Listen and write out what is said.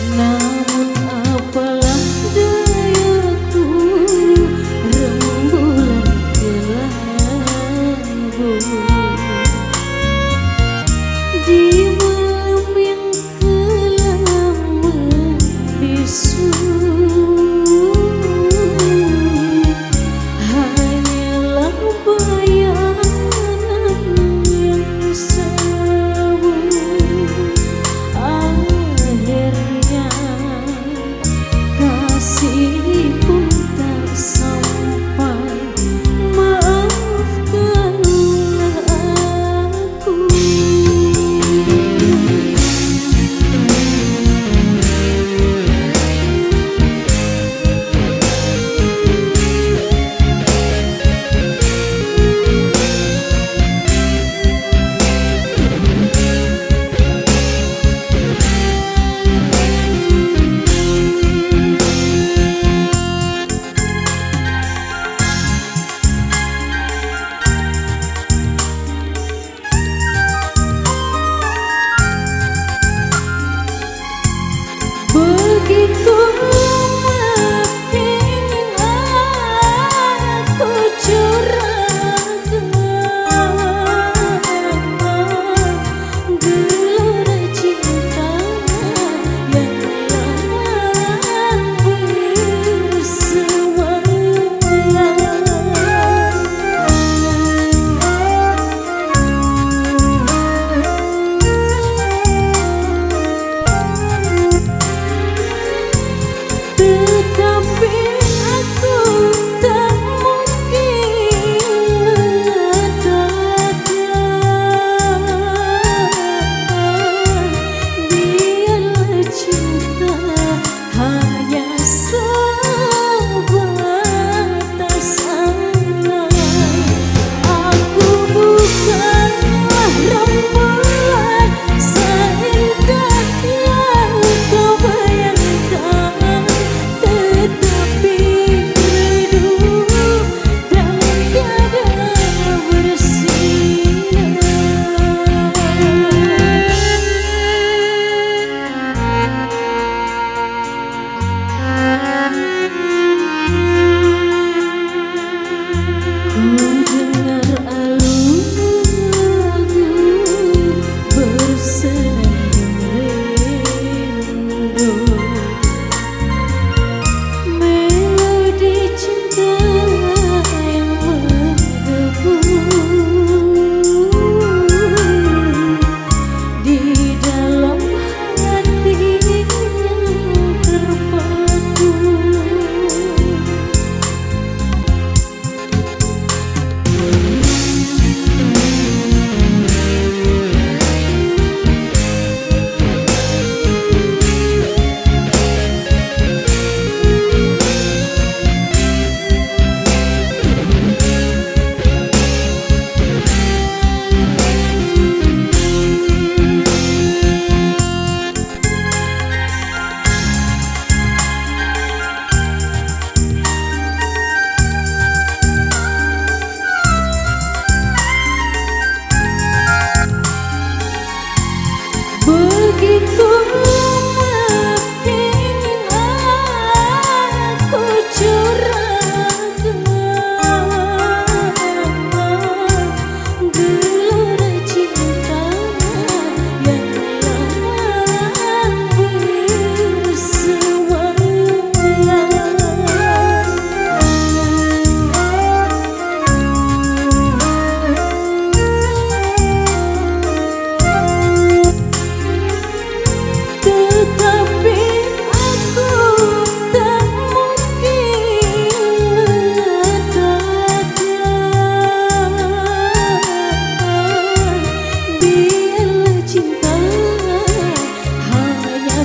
Namun apalah dayaku, rembulan kelabu di malam yang kelam membisu. Hanyalah bayangan yang sabu. Akhirnya kasih pun tak sampai. Maafkanlah aku. Begitu lama ingin aku curahkan gelora cinta yang lama tetapi aku tak mungkin mengatakan. Biarlah cinta hanya sebatas angan. Aku bukanlah rembulan seindah yang kau bayangkan, tetapi rindu dalam keadaan bersinar. Ku dengar alun lagu bersenandung rindu, melodi cinta yang menggebu di dalam hati yang terpaku. Begitu lama ingin aku curahkan gelora cinta yang lama tetapi aku tak mungkin mengatakan. Biarlah cinta hanya